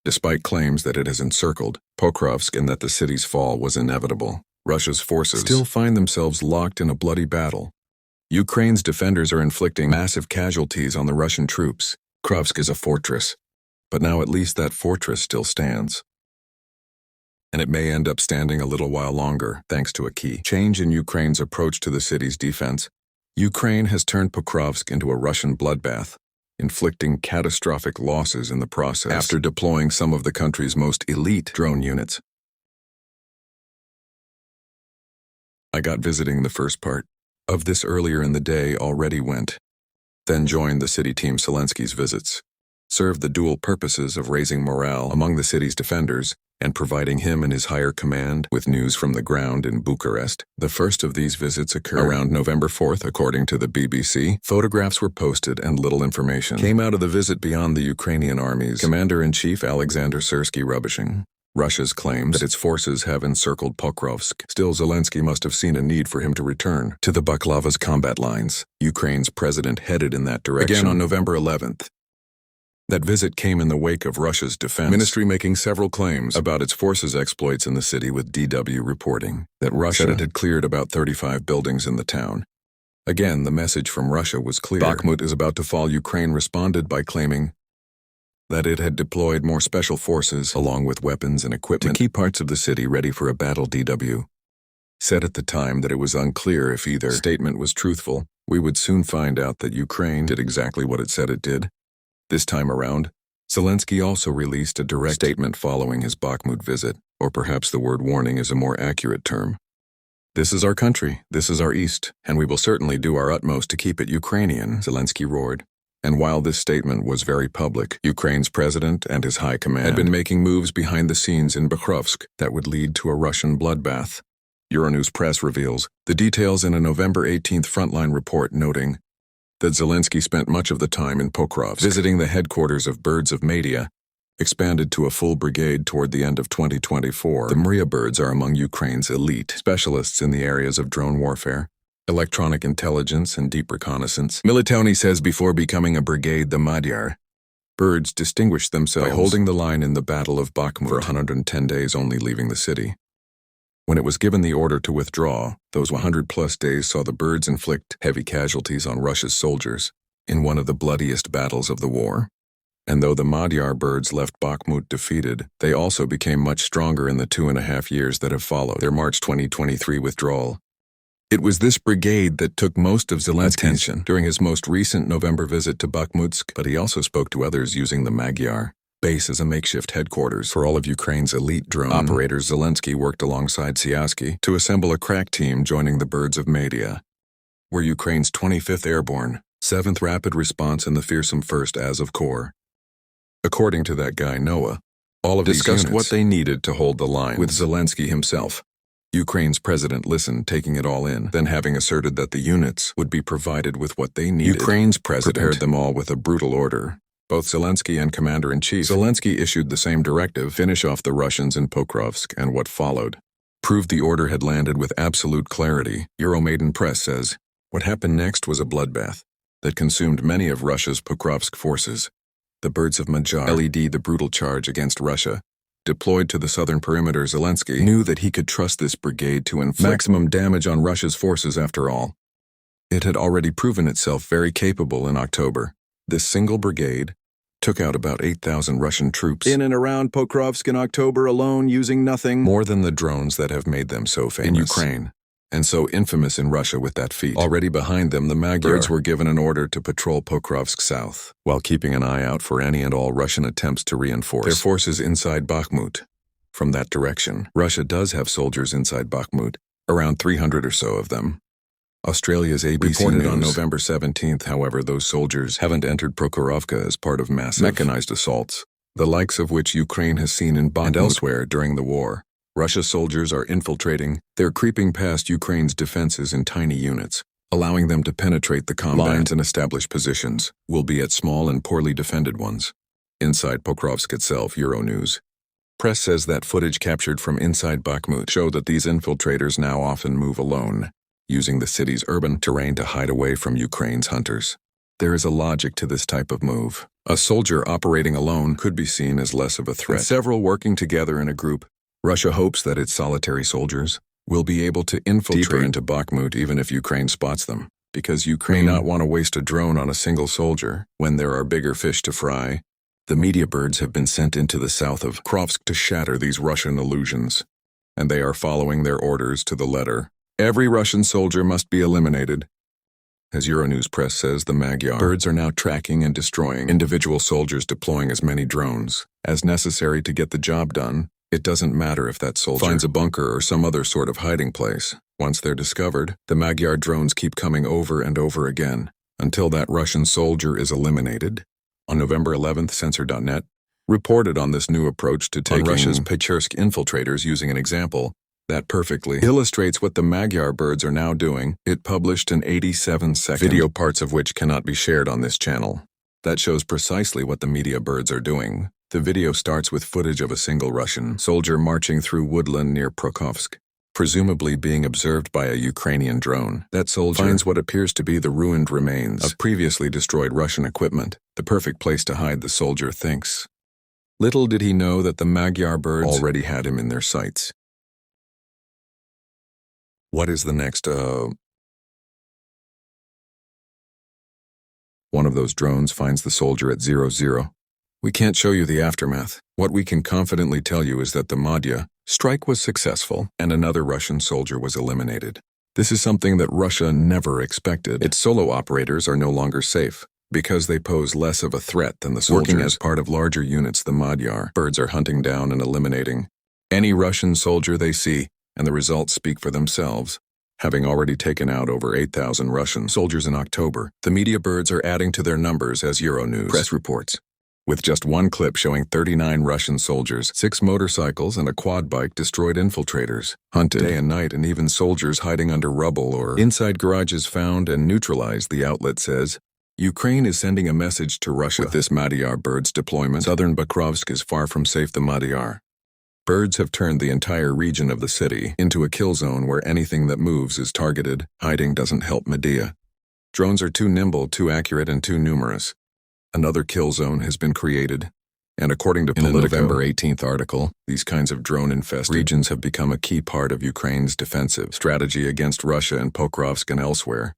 despite claims that it has encircled Pokrovsk and that the city's fall was inevitable. Russia's forces still find themselves locked in a bloody battle. Ukraine's defenders are inflicting massive casualties on the Russian troops. Pokrovsk is a fortress, but now at least that fortress still stands. And it may end up standing a little while longer, thanks to a key change in Ukraine's approach to the city's defense. Ukraine has turned Pokrovsk into a Russian bloodbath, inflicting catastrophic losses in the process after deploying some of the country's most elite drone units. I got visiting the first part of this earlier in the day already went. Then joined the city team. Zelensky's visits served the dual purposes of raising morale among the city's defenders and providing him and his higher command with news from the ground in Bucharest. The first of these visits occurred around November 4th, according to the BBC. Photographs were posted and little information came out of the visit beyond the Ukrainian army's Commander-in-Chief Alexander Syrsky rubbishing Russia's claims that its forces have encircled Pokrovsk. Still, Zelensky must have seen a need for him to return to the Baklava's combat lines. Ukraine's president headed in that direction again on November 11th. That visit came in the wake of Russia's defense ministry making several claims about its forces' exploits in the city, with DW reporting that Russia had cleared about 35 buildings in the town. Again, the message from Russia was clear. Bakhmut is about to fall. Ukraine responded by claiming that it had deployed more special forces along with weapons and equipment to keep parts of the city ready for a battle. DW said at the time that it was unclear if either statement was truthful. We would soon find out that Ukraine did exactly what it said it did. This time around, Zelensky also released a direct statement following his Bakhmut visit, or perhaps the word warning is a more accurate term. This is our country, this is our East, and we will certainly do our utmost to keep it Ukrainian, Zelensky roared. And while this statement was very public, Ukraine's president and his high command had been making moves behind the scenes in Pokrovsk that would lead to a Russian bloodbath. Euronews Press reveals the details in a November 18th frontline report, noting that Zelensky spent much of the time in Pokrovsk, visiting the headquarters of Birds of Madyar, expanded to a full brigade toward the end of 2024. The Madyar Birds are among Ukraine's elite specialists in the areas of drone warfare, electronic intelligence, and deep reconnaissance. Militoni says before becoming a brigade, the Madyar Birds distinguished themselves by holding the line in the Battle of Bakhmut for 110 days, only leaving the city. When it was given the order to withdraw, those 100-plus days saw the Birds inflict heavy casualties on Russia's soldiers in one of the bloodiest battles of the war. And though the Madyar Birds left Bakhmut defeated, they also became much stronger in the 2.5 years that have followed their March 2023 withdrawal. It was this brigade that took most of Zelensky's attention during his most recent November visit to Bakhmutsk, but he also spoke to others using the Madyar base as a makeshift headquarters for all of Ukraine's elite drone operators. Zelensky worked alongside Syrsky to assemble a crack team joining the Birds of Madyar, were Ukraine's 25th Airborne, 7th Rapid Response, and the fearsome 1st Azov Corps. According to that guy Noah, all of these discussed what they needed to hold the line with Zelensky himself. Ukraine's president listened, taking it all in, then having asserted that the units would be provided with what they needed. Ukraine's president prepared them all with a brutal order. Both Zelensky and Commander-in-Chief Zelensky issued the same directive: finish off the Russians in Pokrovsk, and what followed proved the order had landed with absolute clarity. Euromaidan Press says, what happened next was a bloodbath that consumed many of Russia's Pokrovsk forces. The Birds of Madyar led the brutal charge against Russia. Deployed to the southern perimeter, Zelensky knew that he could trust this brigade to inflict maximum damage on Russia's forces. After all, it had already proven itself very capable in October. This single brigade took out about 8,000 Russian troops in and around Pokrovsk in October alone, using nothing more than the drones that have made them so famous in Ukraine and so infamous in Russia with that feat. Already behind them, the Madyar Birds were given an order to patrol Pokrovsk south, while keeping an eye out for any and all Russian attempts to reinforce their forces inside Bakhmut. From that direction, Russia does have soldiers inside Bakhmut, around 300 or so of them. Australia's ABC reported on November 17th, however, those soldiers haven't entered Pokrovka as part of massive mechanized assaults, the likes of which Ukraine has seen in Bakhmut and elsewhere during the war. Russia's soldiers are infiltrating, they're creeping past Ukraine's defenses in tiny units, allowing them to penetrate the combat lines and establish positions, albeit small and poorly defended ones. Inside Pokrovsk itself, Euronews Press says that footage captured from inside Bakhmut show that these infiltrators now often move alone, using the city's urban terrain to hide away from Ukraine's hunters. There is a logic to this type of move. A soldier operating alone could be seen as less of a threat. With several working together in a group, Russia hopes that its solitary soldiers will be able to infiltrate deeper into Bakhmut even if Ukraine spots them, because Ukraine may not want to waste a drone on a single soldier when there are bigger fish to fry. The Madyar Birds have been sent into the south of Pokrovsk to shatter these Russian illusions, and they are following their orders to the letter. Every Russian soldier must be eliminated. As Euronews Press says, the Madyar Birds are now tracking and destroying individual soldiers, deploying as many drones as necessary to get the job done. It doesn't matter if that soldier finds a bunker or some other sort of hiding place. Once they're discovered, the Madyar drones keep coming over and over again until that Russian soldier is eliminated. On November 11th, Censor.net reported on this new approach to taking Russia's Pokrovsk infiltrators using an example that perfectly illustrates what the Madyar Birds are now doing. It published an 87-second video, parts of which cannot be shared on this channel, that shows precisely what the Madyar Birds are doing. The video starts with footage of a single Russian soldier marching through woodland near Pokrovsk, presumably being observed by a Ukrainian drone. That soldier finds what appears to be the ruined remains of previously destroyed Russian equipment, the perfect place to hide, the soldier thinks. Little did he know that the Madyar Birds already had him in their sights. What is the next, One of those drones finds the soldier at 00. We can't show you the aftermath. What we can confidently tell you is that the Madyar strike was successful and another Russian soldier was eliminated. This is something that Russia never expected. Its solo operators are no longer safe because they pose less of a threat than the soldiers. Working as part of larger units, the Madyar Birds are hunting down and eliminating any Russian soldier they see, and the results speak for themselves. Having already taken out over 8,000 Russian soldiers in October, the Madyar Birds are adding to their numbers, as Euronews Press reports, with just one clip showing 39 Russian soldiers, 6 motorcycles and a quad bike destroyed, infiltrators hunted day and night, and even soldiers hiding under rubble or inside garages found and neutralized. The outlet says Ukraine is sending a message to Russia. With this Madyar Birds deployment, southern Pokrovsk is far from safe. The Madyar Birds have turned the entire region of the city into a kill zone where anything that moves is targeted. Hiding doesn't help Madyar. Drones are too nimble, too accurate, and too numerous. Another kill zone has been created, and according to Politico, a November 18th article, these kinds of drone-infested regions have become a key part of Ukraine's defensive strategy against Russia in Pokrovsk and elsewhere.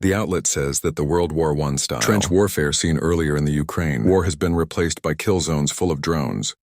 The outlet says that the World War I style trench warfare seen earlier in the Ukraine war has been replaced by kill zones full of drones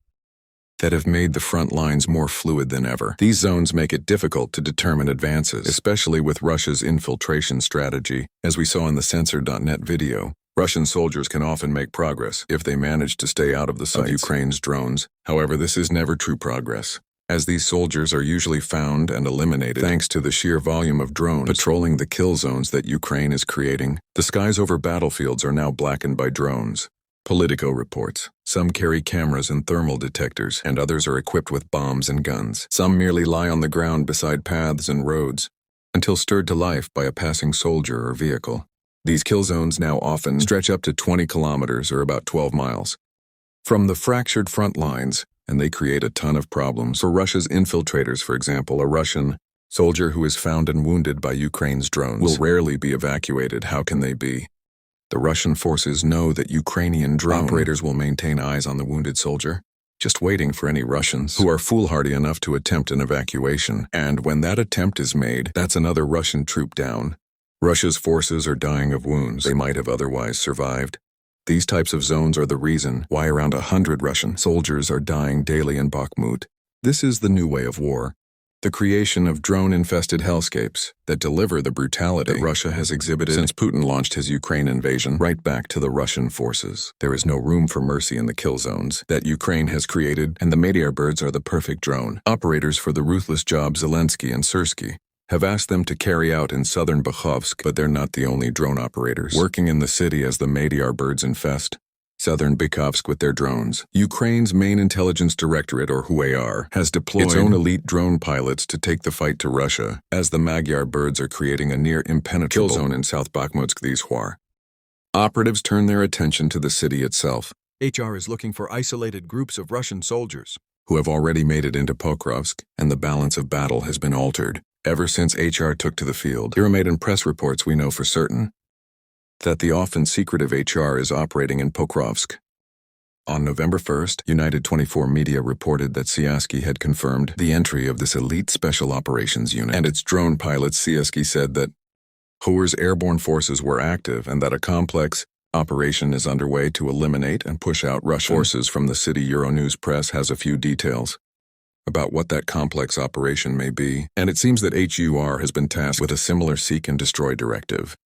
that have made the front lines more fluid than ever. These zones make it difficult to determine advances, especially with Russia's infiltration strategy. As we saw in the Censor.net video, Russian soldiers can often make progress if they manage to stay out of the sights of Ukraine's drones. However, this is never true progress, as these soldiers are usually found and eliminated thanks to the sheer volume of drones patrolling the kill zones that Ukraine is creating. The skies over battlefields are now blackened by drones. Politico reports, some carry cameras and thermal detectors, and others are equipped with bombs and guns. Some merely lie on the ground beside paths and roads until stirred to life by a passing soldier or vehicle. These kill zones now often stretch up to 20 kilometers or about 12 miles from the fractured front lines, and they create a ton of problems for Russia's infiltrators. For example, a Russian soldier who is found and wounded by Ukraine's drones will rarely be evacuated. How can they be? The Russian forces know that Ukrainian drone operators will maintain eyes on the wounded soldier, just waiting for any Russians who are foolhardy enough to attempt an evacuation. And when that attempt is made, that's another Russian troop down. Russia's forces are dying of wounds they might have otherwise survived. These types of zones are the reason why around 100 Russian soldiers are dying daily in Bakhmut. This is the new way of war, the creation of drone-infested hellscapes that deliver the brutality that Russia has exhibited since Putin launched his Ukraine invasion right back to the Russian forces. There is no room for mercy in the kill zones that Ukraine has created, and the Madyar Birds are the perfect drone operators for the ruthless job Zelensky and Syrsky have asked them to carry out in southern Pokrovsk. But they're not the only drone operators working in the city as the Madyar Birds infest southern Pokrovsk with their drones. Ukraine's main intelligence directorate, or HUAR, has deployed its own elite drone pilots to take the fight to Russia, as the Madyar Birds are creating a near impenetrable kill zone in South Bakhmut. These HUAR operatives turn their attention to the city itself. HR is looking for isolated groups of Russian soldiers who have already made it into Pokrovsk, and the balance of battle has been altered ever since HR took to the field. Euronews Press reports we know for certain that the often secretive HR is operating in Pokrovsk. On November 1st, United 24 Media reported that Siersky had confirmed the entry of this elite special operations unit, and its drone pilot Siersky said that HUR's airborne forces were active and that a complex operation is underway to eliminate and push out Russian forces from the city. Euronews Press has a few details about what that complex operation may be, and it seems that HUR has been tasked with a similar seek and destroy directive.